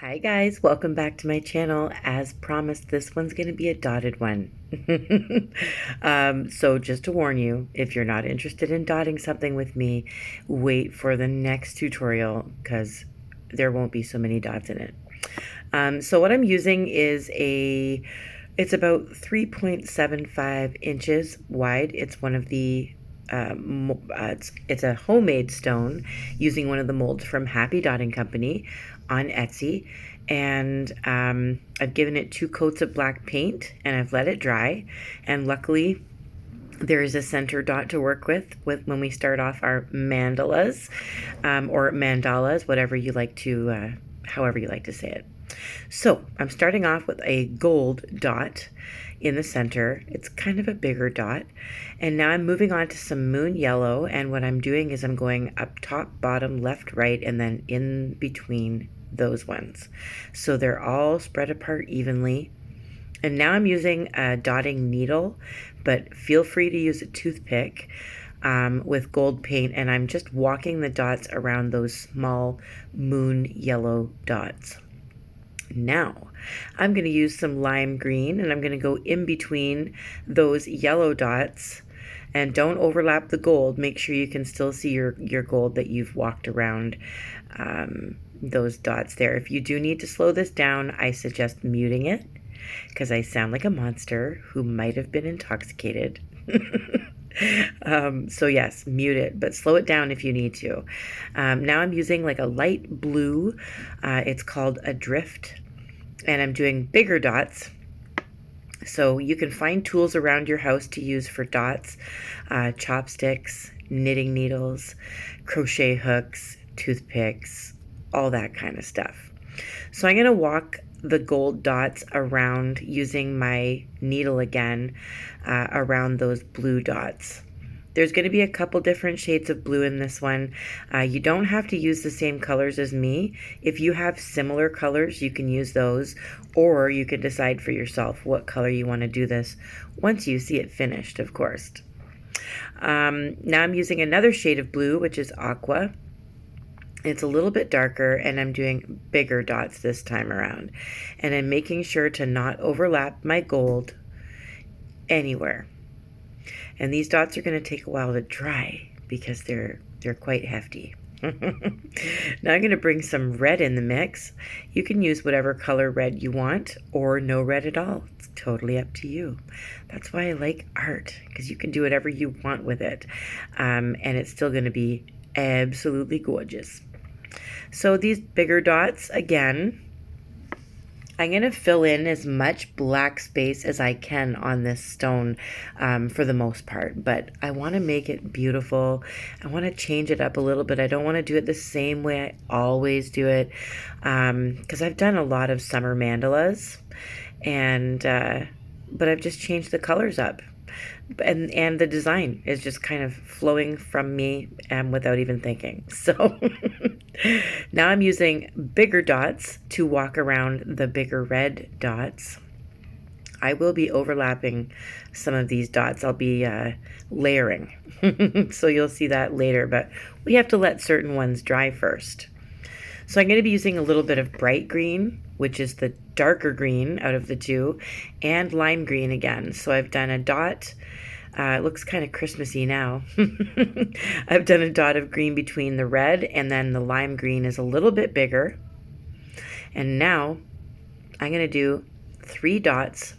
Hi guys, welcome back to my channel. As promised, this one's going to be a dotted one. So just to warn you, if you're not interested in dotting something with me, wait for the next tutorial because there won't be so many dots in it. So what I'm using is it's about 3.75 inches wide. It's one of the it's a homemade stone using one of the molds from Happy Dotting Company on Etsy, and I've given it 2 coats of black paint and I've let it dry, and luckily there is a center dot to work with when we start off our mandalas or mandalas, whatever you like to however you like to say it. So I'm starting off with a gold dot in the center. It's kind of a bigger dot. And now I'm moving on to some moon yellow. And what I'm doing is I'm going up top, bottom, left, right, and then in between those ones. So they're all spread apart evenly. And now I'm using a dotting needle, but feel free to use a toothpick with gold paint. And I'm just walking the dots around those small moon yellow dots. Now, I'm going to use some lime green and I'm going to go in between those yellow dots, and don't overlap the gold. Make sure you can still see your gold that you've walked around those dots there. If you do need to slow this down, I suggest muting it because I sound like a monster who might have been intoxicated. So yes, mute it, but slow it down if you need to. Now I'm using like a light blue. It's called Adrift, and I'm doing bigger dots. So you can find tools around your house to use for dots, chopsticks, knitting needles, crochet hooks, toothpicks, all that kind of stuff. So I'm going to walk the gold dots around using my needle again around those blue dots. There's going to be a couple different shades of blue in this one. You don't have to use the same colors as me. If you have similar colors, you can use those, or you can decide for yourself what color you want to do this once you see it finished, of course. Now I'm using another shade of blue, which is aqua. It's a little bit darker, and I'm doing bigger dots this time around. And I'm making sure to not overlap my gold anywhere. And these dots are going to take a while to dry because they're quite hefty. Now I'm going to bring some red in the mix. You can use whatever color red you want or no red at all. It's totally up to you. That's why I like art, because you can do whatever you want with it. And it's still going to be absolutely gorgeous. So these bigger dots, again, I'm going to fill in as much black space as I can on this stone for the most part, but I want to make it beautiful. I want to change it up a little bit. I don't want to do it the same way I always do it, because I've done a lot of summer mandalas, and but I've just changed the colors up. And the design is just kind of flowing from me without even thinking. So now I'm using bigger dots to walk around the bigger red dots. I will be overlapping some of these dots. I'll be layering. So you'll see that later, but we have to let certain ones dry first. So I'm going to be using a little bit of bright green, which is the darker green out of the two, and lime green again. So I've done a dot. It looks kind of Christmassy now. I've done a dot of green between the red, and then the lime green is a little bit bigger. And now I'm going to do 3 dots,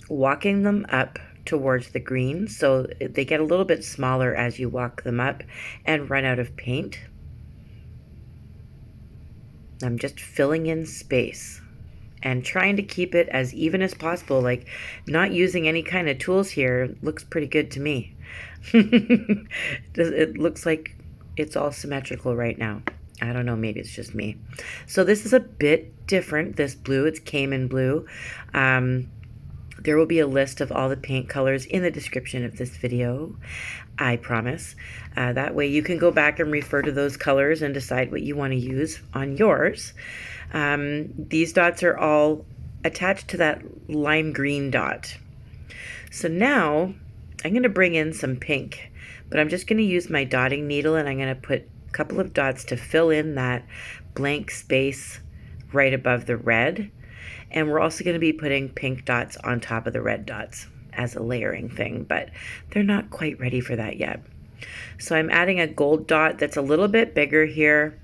walking them up towards the green. So they get a little bit smaller as you walk them up and run out of paint. I'm just filling in space and trying to keep it as even as possible, like not using any kind of tools here. Looks pretty good to me. It looks like it's all symmetrical right now. I don't know, maybe it's just me. So this is a bit different, this blue. It's cayman blue. There will be a list of all the paint colors in the description of this video, I promise. That way you can go back and refer to those colors and decide what you want to use on yours. These dots are all attached to that lime green dot. So now I'm going to bring in some pink, but I'm just going to use my dotting needle, and I'm going to put a couple of dots to fill in that blank space right above the red. And we're also going to be putting pink dots on top of the red dots as a layering thing, but they're not quite ready for that yet. So I'm adding a gold dot that's a little bit bigger here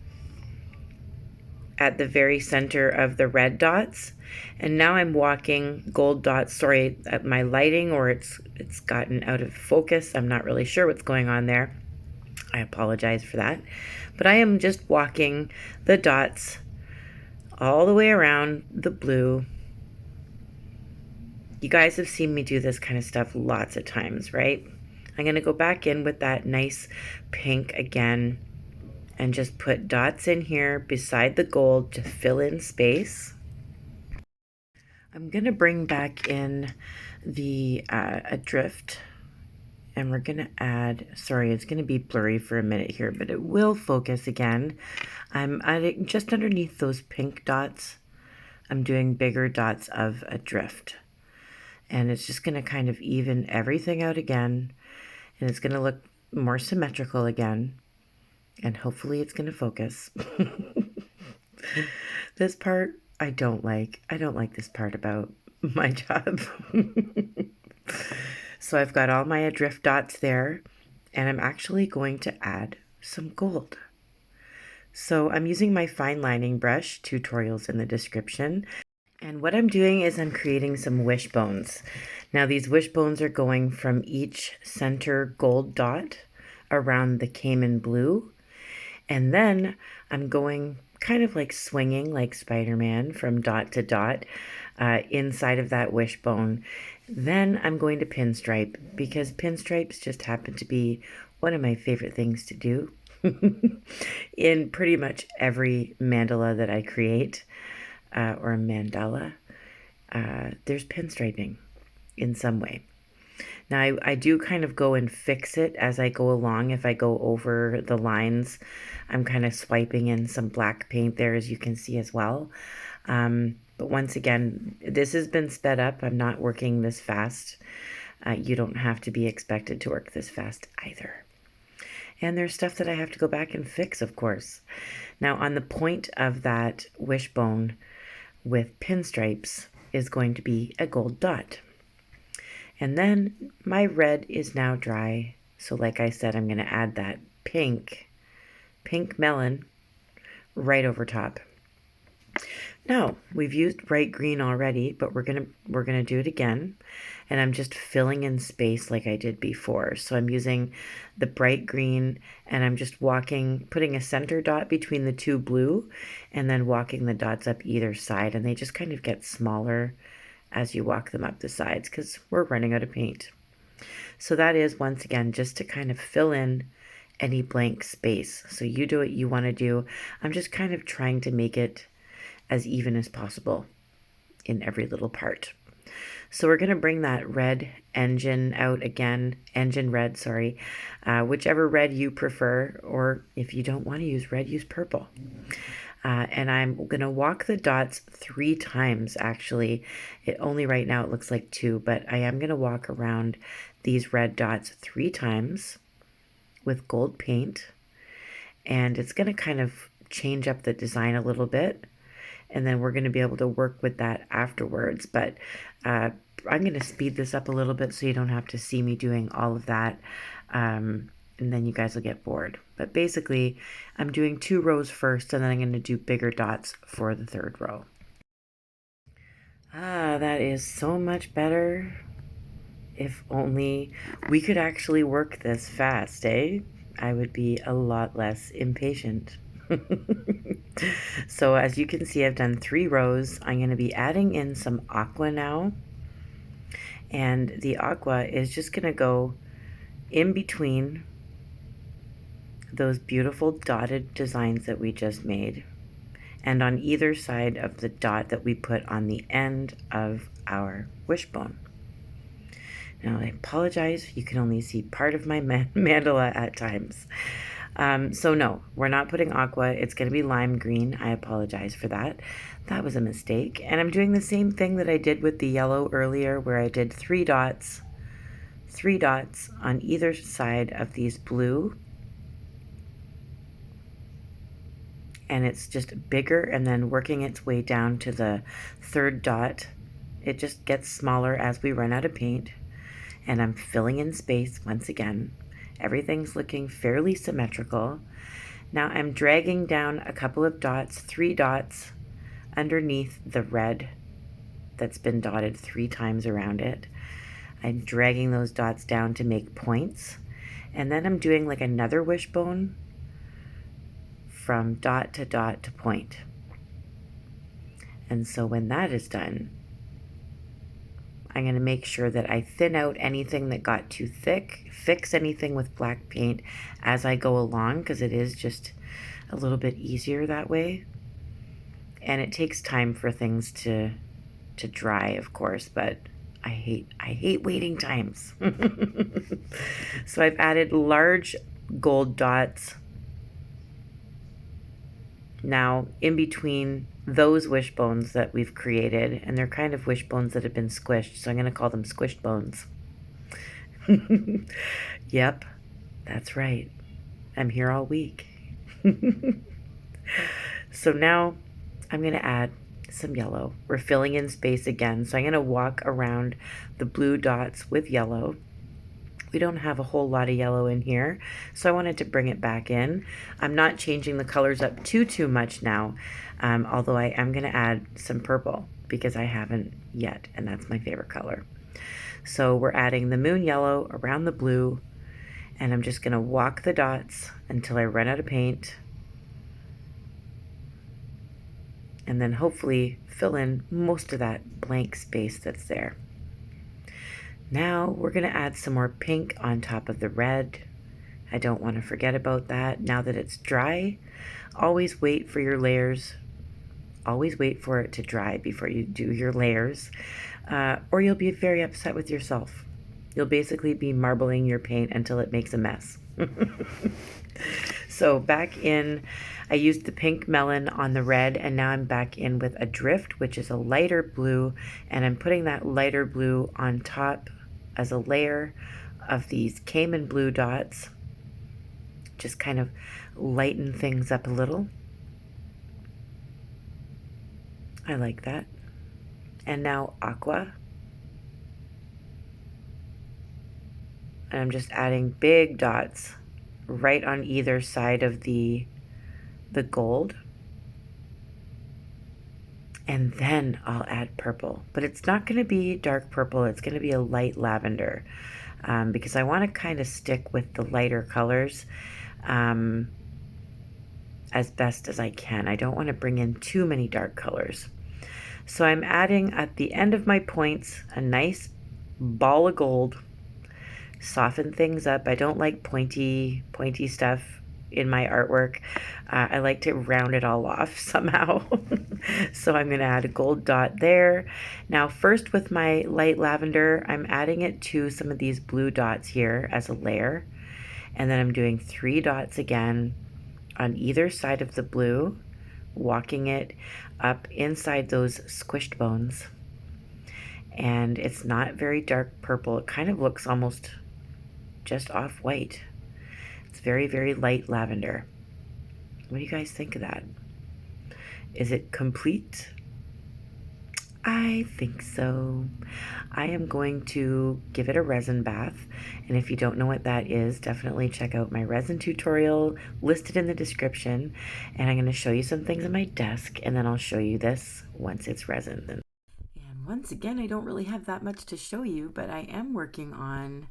at the very center of the red dots. And now I'm walking gold dots, sorry, at my lighting, or it's gotten out of focus. I'm not really sure what's going on there. I apologize for that. But I am just walking the dots all the way around the blue. You guys have seen me do this kind of stuff lots of times, right? I'm going to go back in with that nice pink again and just put dots in here beside the gold to fill in space. I'm going to bring back in the adrift, and we're going to add, sorry, it's going to be blurry for a minute here, but it will focus again. I'm adding just underneath those pink dots, I'm doing bigger dots of adrift. And it's just going to kind of even everything out again, and it's going to look more symmetrical again, and hopefully it's going to focus. This part I don't like. I don't like this part about my job. So I've got all my adrift dots there, and I'm actually going to add some gold. So I'm using my fine lining brush, tutorials in the description. And what I'm doing is I'm creating some wishbones. Now these wishbones are going from each center gold dot around the cayman blue. And then I'm going kind of like swinging like Spider-Man from dot to dot inside of that wishbone. Then I'm going to pinstripe, because pinstripes just happen to be one of my favorite things to do in pretty much every mandala that I create, or a mandala. There's pinstriping in some way. Now I do kind of go and fix it as I go along. If I go over the lines, I'm kind of swiping in some black paint there, as you can see as well. But once again, this has been sped up. I'm not working this fast. You don't have to be expected to work this fast either. And there's stuff that I have to go back and fix, of course. Now on the point of that wishbone with pinstripes is going to be a gold dot. And then my red is now dry. So like I said, I'm going to add that pink melon right over top. Now, we've used bright green already, but we're going to do it again. And I'm just filling in space like I did before. So I'm using the bright green, and I'm just putting a center dot between the two blue, and then walking the dots up either side, and they just kind of get smaller as you walk them up the sides, because we're running out of paint. So that is, once again, just to kind of fill in any blank space. So you do what you want to do. I'm just kind of trying to make it as even as possible in every little part. So we're going to bring that red Engin out again, Engin red, sorry, whichever red you prefer, or if you don't want to use red, use purple. And I'm going to walk the dots 3 times, actually. Only right now it looks like 2, but I am going to walk around these red dots 3 times with gold paint. And it's going to kind of change up the design a little bit. And then we're going to be able to work with that afterwards. But I'm going to speed this up a little bit so you don't have to see me doing all of that. And then you guys will get bored. But basically, I'm doing 2 rows first, and then I'm going to do bigger dots for the 3rd row. That is so much better. If only we could actually work this fast, eh? I would be a lot less impatient. So as you can see, I've done 3 rows. I'm going to be adding in some aqua now. And the aqua is just going to go in between those beautiful dotted designs that we just made, and on either side of the dot that we put on the end of our wishbone. Now I apologize, you can only see part of my mandala at times. So no, we're not putting aqua, it's going to be lime green. I apologize for that. That was a mistake. And I'm doing the same thing that I did with the yellow earlier, where I did 3 dots on either side of these blue. and it's just bigger, and then working its way down to the third dot. It just gets smaller as we run out of paint, and I'm filling in space once again. Everything's looking fairly symmetrical. Now I'm dragging down a couple of dots, 3 dots underneath the red that's been dotted 3 times around it. I'm dragging those dots down to make points, and then I'm doing like another wishbone from dot to point. And so when that is done, I'm going to make sure that I thin out anything that got too thick, fix anything with black paint as I go along, because it is just a little bit easier that way. And it takes time for things to dry, of course, but I hate waiting times. So I've added large gold dots now in between those wishbones that we've created, and they're kind of wishbones that have been squished, so I'm going to call them squished bones. Yep, that's right. I'm here all week. So now I'm going to add some yellow. We're filling in space again, so I'm going to walk around the blue dots with yellow. We don't have a whole lot of yellow in here, so I wanted to bring it back in. I'm not changing the colors up too much now, although I am going to add some purple because I haven't yet, and that's my favorite color. So we're adding the moon yellow around the blue, and I'm just going to walk the dots until I run out of paint, and then hopefully fill in most of that blank space that's there. Now we're going to add some more pink on top of the red. I don't want to forget about that. Now that it's dry, always wait for your layers. Always wait for it to dry before you do your layers, or you'll be very upset with yourself. You'll basically be marbling your paint until it makes a mess. So back in, I used the pink melon on the red, and now I'm back in with adrift, which is a lighter blue, and I'm putting that lighter blue on top as a layer of these cayman blue dots. Just kind of lighten things up a little. I like that. And now aqua. And I'm just adding big dots right on either side of the gold. And then I'll add purple, but it's not going to be dark purple. It's going to be a light lavender, because I want to kind of stick with the lighter colors as best as I can. I don't want to bring in too many dark colors. So I'm adding at the end of my points a nice ball of gold. Soften things up. I don't like pointy stuff in my artwork. I like to round it all off somehow. So I'm going to add a gold dot there. Now first with my light lavender, I'm adding it to some of these blue dots here as a layer. And then I'm doing 3 dots again on either side of the blue, walking it up inside those squished bones. And it's not very dark purple. It kind of looks almost just off-white. It's very, very light lavender. What do you guys think of that? Is it complete? I think so. I am going to give it a resin bath, and if you don't know what that is, definitely check out my resin tutorial listed in the description, and I'm going to show you some things on my desk, and then I'll show you this once it's resin. And once again, I don't really have that much to show you, but I am working on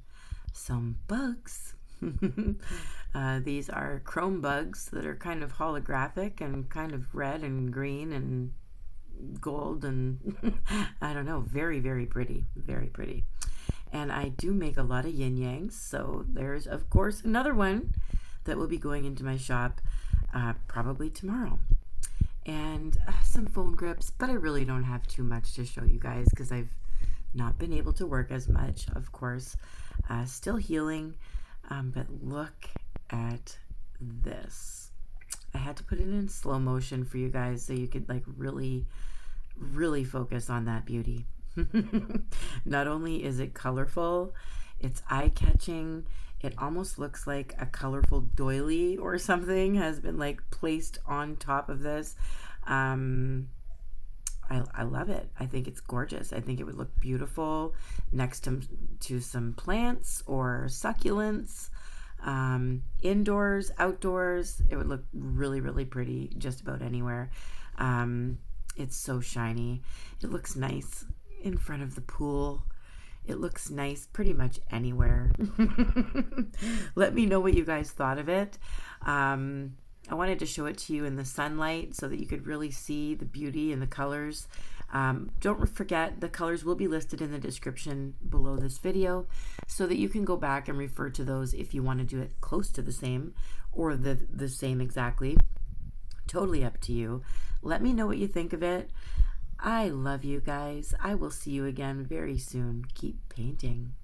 some bugs. These are chrome bugs that are kind of holographic and kind of red and green and gold and I don't know, very, very pretty, very pretty. And I do make a lot of yin yangs, so there's of course another one that will be going into my shop probably tomorrow. And some phone grips, but I really don't have too much to show you guys because I've not been able to work as much, of course. Still healing, but look at this. I had to put it in slow motion for you guys so you could like really focus on that beauty. Not only is it colorful, it's eye-catching, It almost looks like a colorful doily or something has been like placed on top of this. I love it. I think it's gorgeous. I think it would look beautiful next to some plants or succulents. Indoors, outdoors, it would look really, really pretty just about anywhere. It's so shiny. It looks nice in front of the pool. It looks nice pretty much anywhere. Let me know what you guys thought of it. I wanted to show it to you in the sunlight so that you could really see the beauty and the colors. Don't forget, the colors will be listed in the description below this video so that you can go back and refer to those if you want to do it close to the same or the same exactly. Totally up to you. Let me know what you think of it. I love you guys. I will see you again very soon. Keep painting.